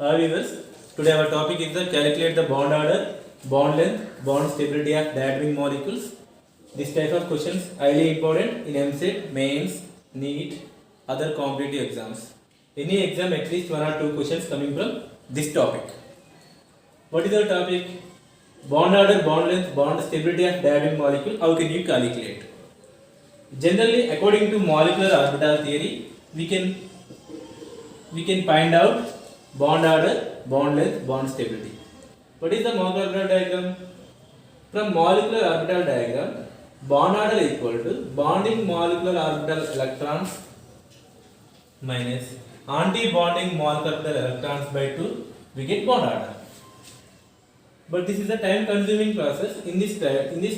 Hi viewers, today our topic is the calculate the bond order, bond length, bond stability of diatomic molecules. This type of questions highly important in MCET, mains, NEET, other competitive exams. Any exam at least one or two questions coming from this topic. What is our topic? Bond order, bond length, bond stability of diatomic molecule. How can you calculate? Generally, according to molecular orbital theory, we can find out bond order, bond length, bond stability. What is the molecular orbital diagram? From molecular orbital diagram, bond order equal to bonding molecular orbital electrons minus anti-bonding molecular orbital electrons by 2, we get bond order. But this is a time consuming process. In this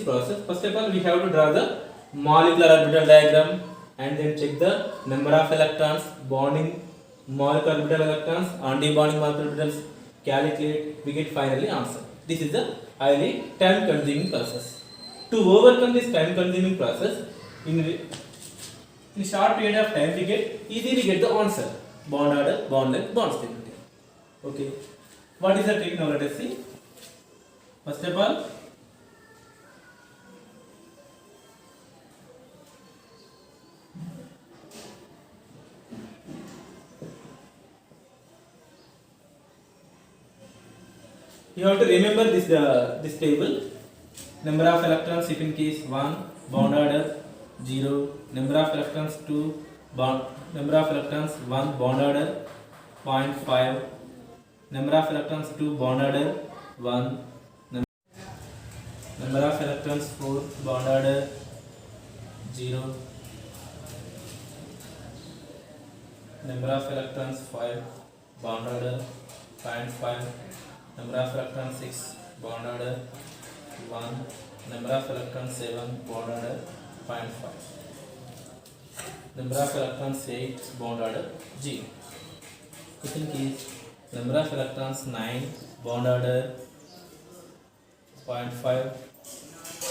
process, first of all we have to draw the molecular orbital diagram and then check the number of electrons, bonding molecular orbital electrons, anti-bonding molecular orbitals, calculate, we get finally answer. This is a highly time consuming process. To overcome this time consuming process, in short period of time we easily get the answer. Bond order, bond length, bond stability. Okay. What is the trick now? Let us see. First of all, you have to remember this table. Number of electrons if in case 1, bond order 0, number of electrons 2, number of electrons 1, bond order 0.5, number of electrons 2, bond order 1, number of electrons 4, bond order 0, number of electrons 5, bond order 0.5, number of electrons 6, bond order 1, number of electrons 7, bond order 0.5, number of electrons 8, bond order 0. If in case number of electrons 9, bond order 0.5,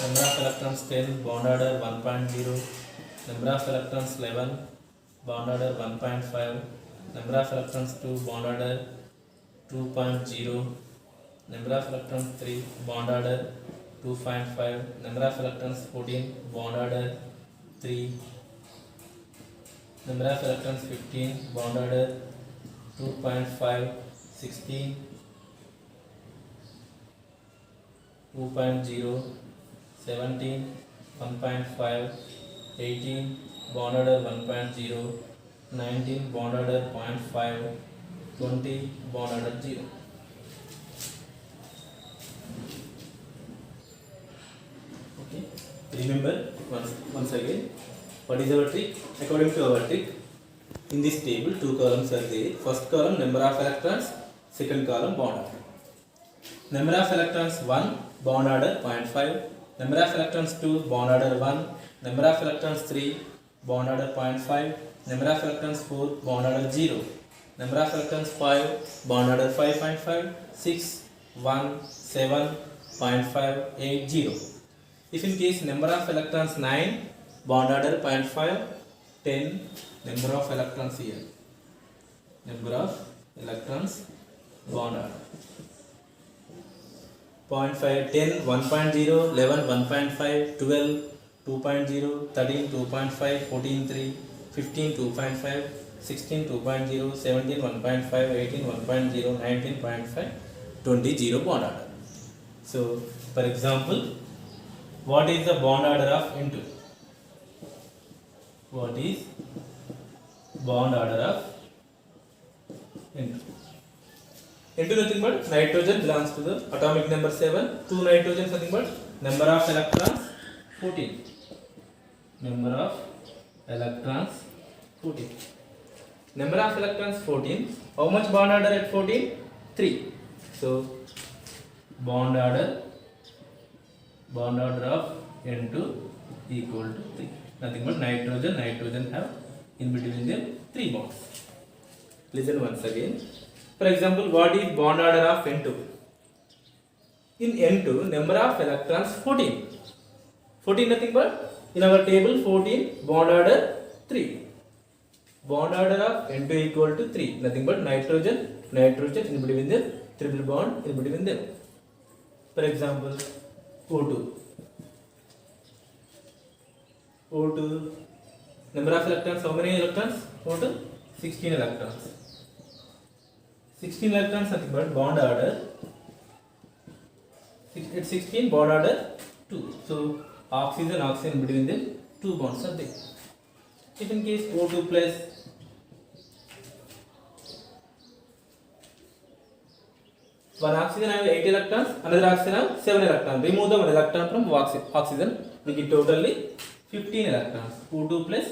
number of electrons 10, bond order 1.0, number of electrons 11, bond order 1.5, number of electrons 2, bond order 2.0, number of electrons 3, bond order 2.5, number of electrons 14, bond order 3, number of electrons 15, bond order 2.5, 16, 2.0, 17, 1.5, 18, bond order 1.0, 19, bond order 0.5, 20, bond order 0. Okay. Remember once again, what is our trick? According to our trick, in this table two columns are there. First column number of electrons, second column bond order. Number of electrons 1, bond order 0.5, number of electrons 2, bond order 1, number of electrons 3, bond order 0.5, number of electrons 4, bond order 0, number of electrons 5, bond order 5.5, 6, 1, 7, 0.5, 8, 0. If in case number of electrons 9, bond order 0.5, 10, number of electrons here, number of electrons bond order 0.5, 10, 1.0, 11, 1.5, 12, 2.0, 13, 2.5, 14, 3, 15, 2.5, 16, 2.0, 17, 1.5, 18, 1.0, 19.5, 20, 0 bond order. So, for example, what is the bond order of N2? What is bond order of N2? N2 nothing but nitrogen belongs to the atomic number 7. 2 nitrogen nothing but number of electrons 14. Number of electrons 14. Number of electrons 14. How much bond order at 14? 3. So bond order of N2 equal to 3. Nothing but nitrogen have in between them 3 bonds. Listen once again. For example, what is bond order of N2? In N2, number of electrons 14. 14 nothing but in our table 14, bond order 3. Bond order of N2 equal to 3. Nothing but nitrogen nitrogen in between them, triple bond in between them. For example, O2. O2, number of electrons, how many electrons? O2, 16 electrons. 16 electrons nothing but bond order. It's 16, bond order 2. So oxygen in between them, 2 bonds are there. If in case O2 plus one oxygen have 8 electrons, another oxygen have 7 electrons. Remove the 1 electron from oxygen, we get totally 15 electrons. O2 plus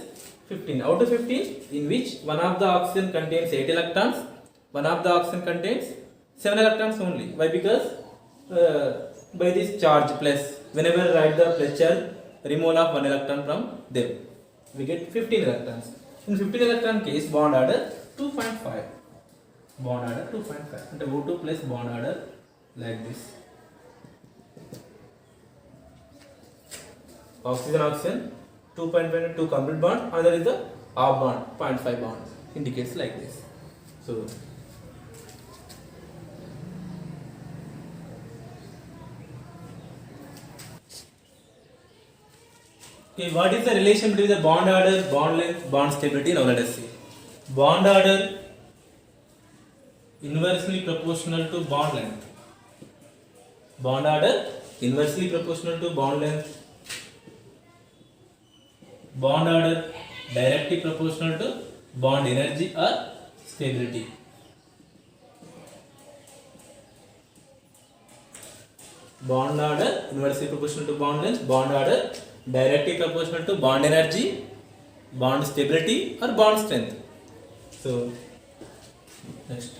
15. Out of 15, in which one of the oxygen contains 8 electrons, one of the oxygen contains 7 electrons only. Why? Because by this charge plus, whenever write the plus charge, removal of 1 electron from them, we get 15 electrons. In 15 electron case, bond order 2.5. Bond order 2.5. And O2 plus bond order like this. Oxygen 2.5 2 complete bond, another is the half bond, 0.5 bond, indicates like this. So okay, what is the relation between the bond order, bond length, bond stability? Now let us see. Bond order inversely proportional to bond length. Bond order inversely proportional to bond length. Bond order directly proportional to bond energy or stability. Bond order inversely proportional to bond length. Bond order directly proportional to bond energy, bond stability or bond strength. So next,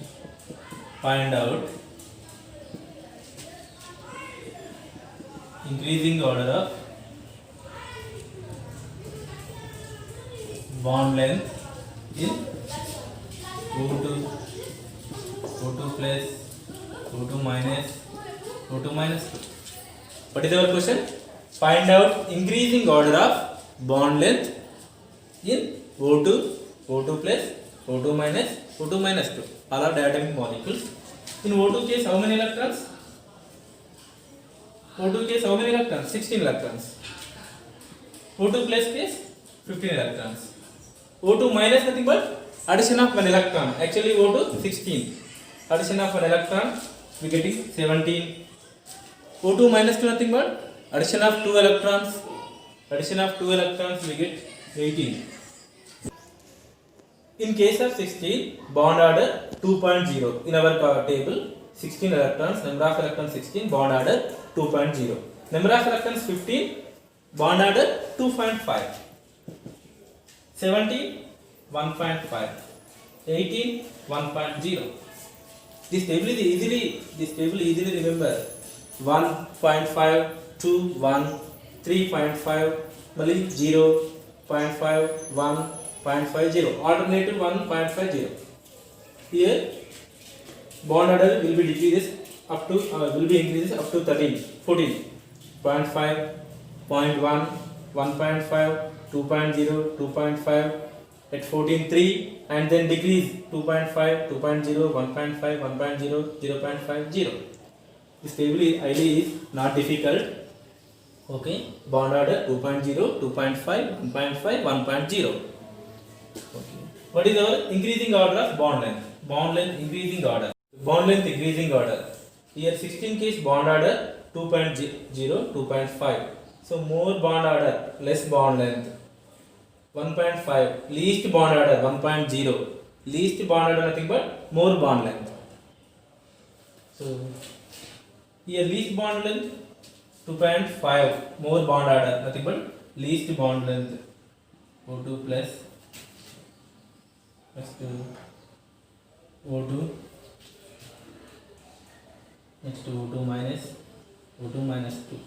find out increasing order of bond length in O2, O2 plus, O2 minus, O2 minus 2. What is our question? Find out increasing order of bond length in O2, O2 plus, O2 minus, O2 minus 2. All are diatomic molecules. In O2 case, how many electrons? O2 case, how many electrons? 16 electrons. O2 plus case, 15 electrons. O2 minus nothing but addition of 1 electron. Actually O2 16. Addition of 1 electron, we getting 17. O2 minus 2 nothing but addition of 2 electrons. Addition of 2 electrons, we get 18. In case of 16, bond order 2.0. In our table, 16 electrons, number of electrons 16, bond order 2.0. Number of electrons 15, bond order 2.5. 17, 1.5. 18, 1.0. This table easily remember. 1.5, 2, 1, 3.5, 0, 0.5, 1, 0.50. Alternative 1.50. Here bond order will be decreases up to will be increases up to 13, 14, 0.5, 0.1, 1.5, 2.0, 2.5, at 14, 3, and then decrease 2.5, 2.0, 1.5, 1.0, 0.50. This table is not difficult. Okay, bond order 2.0, 2.5, 1.5, 1.0. Okay. What is our increasing order of bond length? Bond length increasing order. Bond length increasing order. Here 16 case bond order 2.0, 2.5. So more bond order, less bond length. 1.5, least bond order 1.0. Least bond order nothing but more bond length. So here least bond length 2.5, more bond order nothing but least bond length. O2 plus, next to O2, next to O2 minus, O2 minus 2.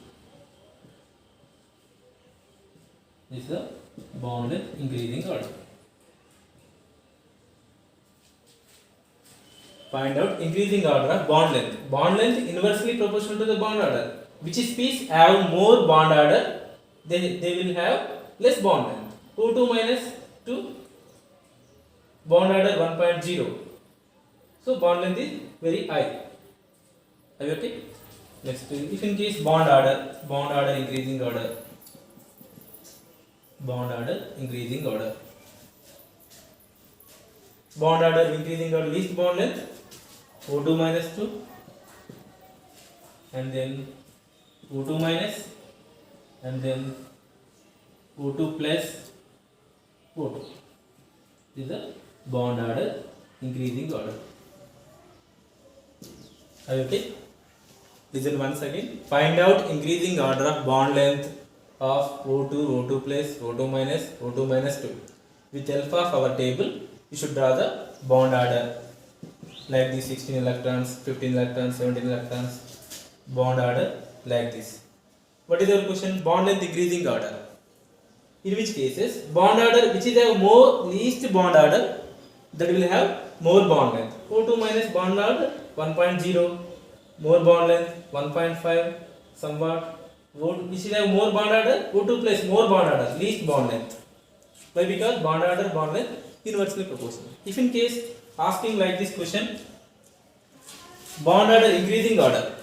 This is the bond length increasing order. Find out increasing order of bond length. Bond length inversely proportional to the bond order. Which species have more bond order, they will have less bond length. O2 minus 2, bond order 1.0. So bond length is very high. Are you okay? Next, if in case bond order increasing order, bond order increasing order, bond order increasing order, least bond length O2 minus 2, and then O2 minus, and then O2 plus O2. This is the bond order increasing order. Are you okay? Listen once again. Find out increasing order of bond length of O2, O2 plus, O2 minus, O2 minus 2. With help of our table, you should draw the bond order like this: 16 electrons, 15 electrons, 17 electrons. Bond order like this. What is our question? Bond length increasing order. In which cases, bond order which is a more least bond order, that will have more bond length. O2 minus bond order 1.0, more bond length 1.5, somewhat. Which is a more bond order, O2 plus more bond order, least bond length. Why? Because bond length inversely proportional. If in case asking like this question, bond order increasing order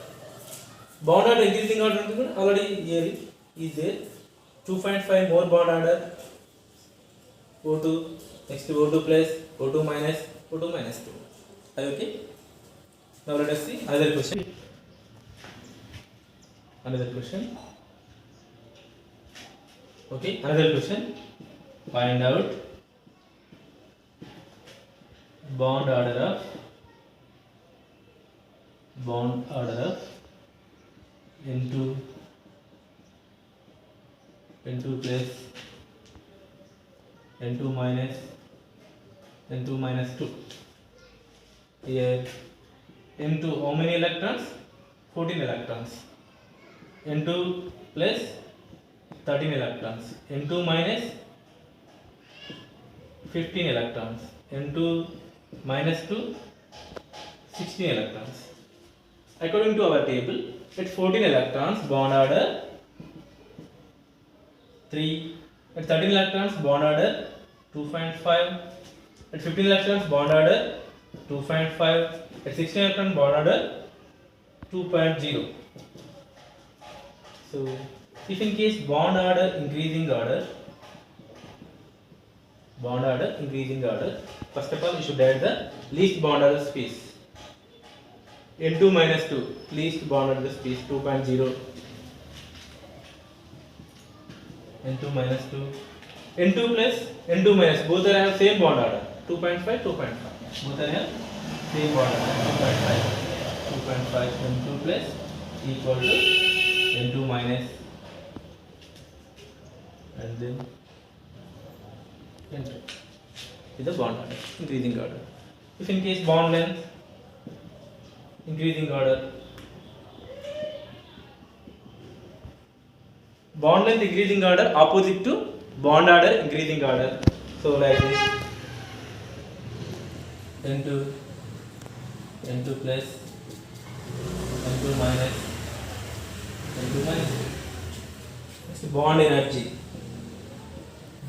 already here is there. 2.5 more bond order, O2, next O2 plus, O2 minus, O2 minus 2. Are you okay? Now let us see another question. Okay, another question. Find out bond order of N2 plus, N2 minus, N2 minus 2. Here N2 how many electrons? 14 electrons. N2 plus 13 electrons. N2 minus 15 electrons. N2 minus 2 16 electrons. According to our table, at 14 electrons bond order 3, at 13 electrons bond order 2.5, at 15 electrons bond order 2.5, at 16 electron bond order 2.0. So if in case bond order increasing order, first of all you should add the least bond order space. N2 minus 2, least bond order space 2.0. N2 minus 2, N2 plus, N2 minus, both are have same bond order 2.5, 2.5. Both are have same bond order 2.5. N2 plus equal to N2 minus, and then N2 is the bond order, increasing order. If in case bond length increasing order, bond length increasing order opposite to bond order increasing order. So like this: N2 plus, N2 minus, N2 minus. Next, bond energy.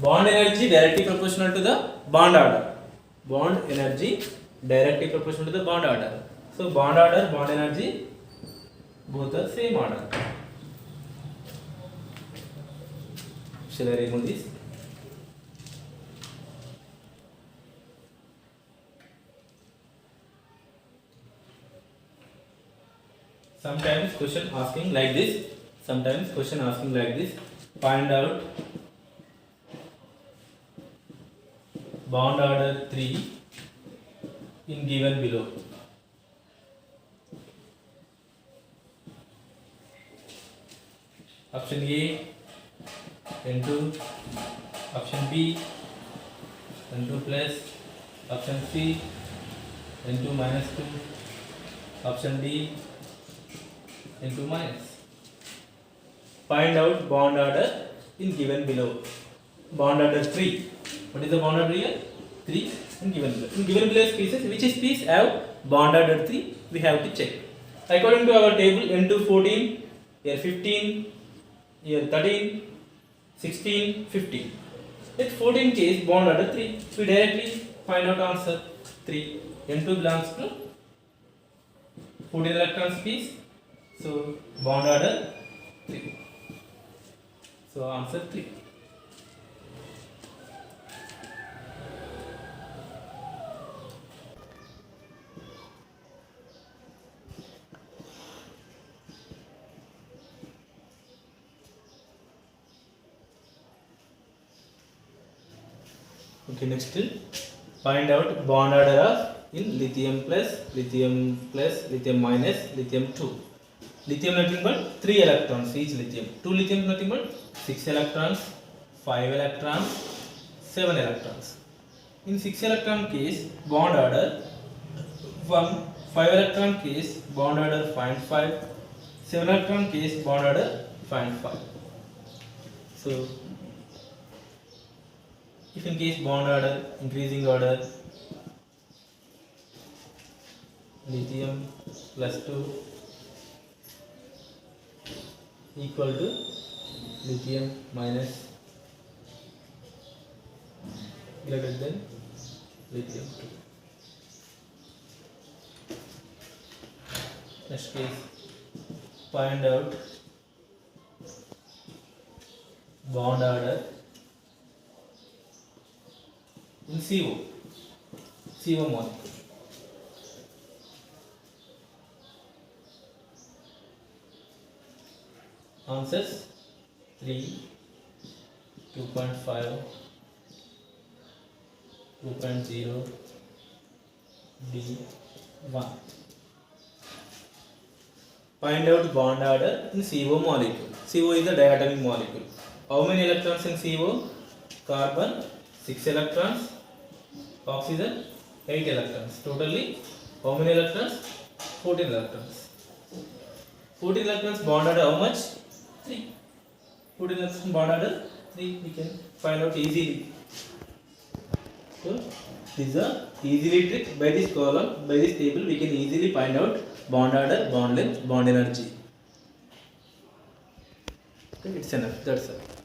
Bond energy directly proportional to the bond order. Bond energy directly proportional to the bond order. So bond order, bond energy, both are same order. Shall I remove this? Sometimes question asking like this. Find out bond order 3 in given below. Option A N2, option B N2 plus, option C N2 minus 2, option D N2 minus. Find out bond order in given below. Bond order 3. What is the bond order here? 3 in given below. In given below species, which species have bond order 3? We have to check. According to our table, N2 14, here 15, here 13, 16, 15. At 14 case bond order 3. We directly find out answer 3. N2 belongs to 14 electrons piece. So bond order 3. So answer 3. Okay, next find out bond order of in lithium plus, lithium minus, lithium 2. Lithium nothing but 3 electrons each lithium. 2 lithium nothing but 6 electrons, 5 electrons, 7 electrons. In 6 electron case bond order 1, 5 electron case bond order find 5, 7 electron case bond order find 5. So if in case bond order increasing order lithium plus 2 equal to lithium minus greater than lithium 2. Next case, find out bond order in CO molecule. Answers 3, 2.5, 2.0, D 1. Find out bond order in CO molecule. CO is a diatomic molecule. How many electrons in CO? Carbon 6 electrons, oxygen 8 electrons. Totally how many electrons? 14 electrons. 14 electrons bond order how much? 3. 14 electrons bond order 3. We can find out easily. So this is a easily trick. By this column, by this table, we can easily find out bond order, bond length, bond energy. Okay, it's enough. That's all.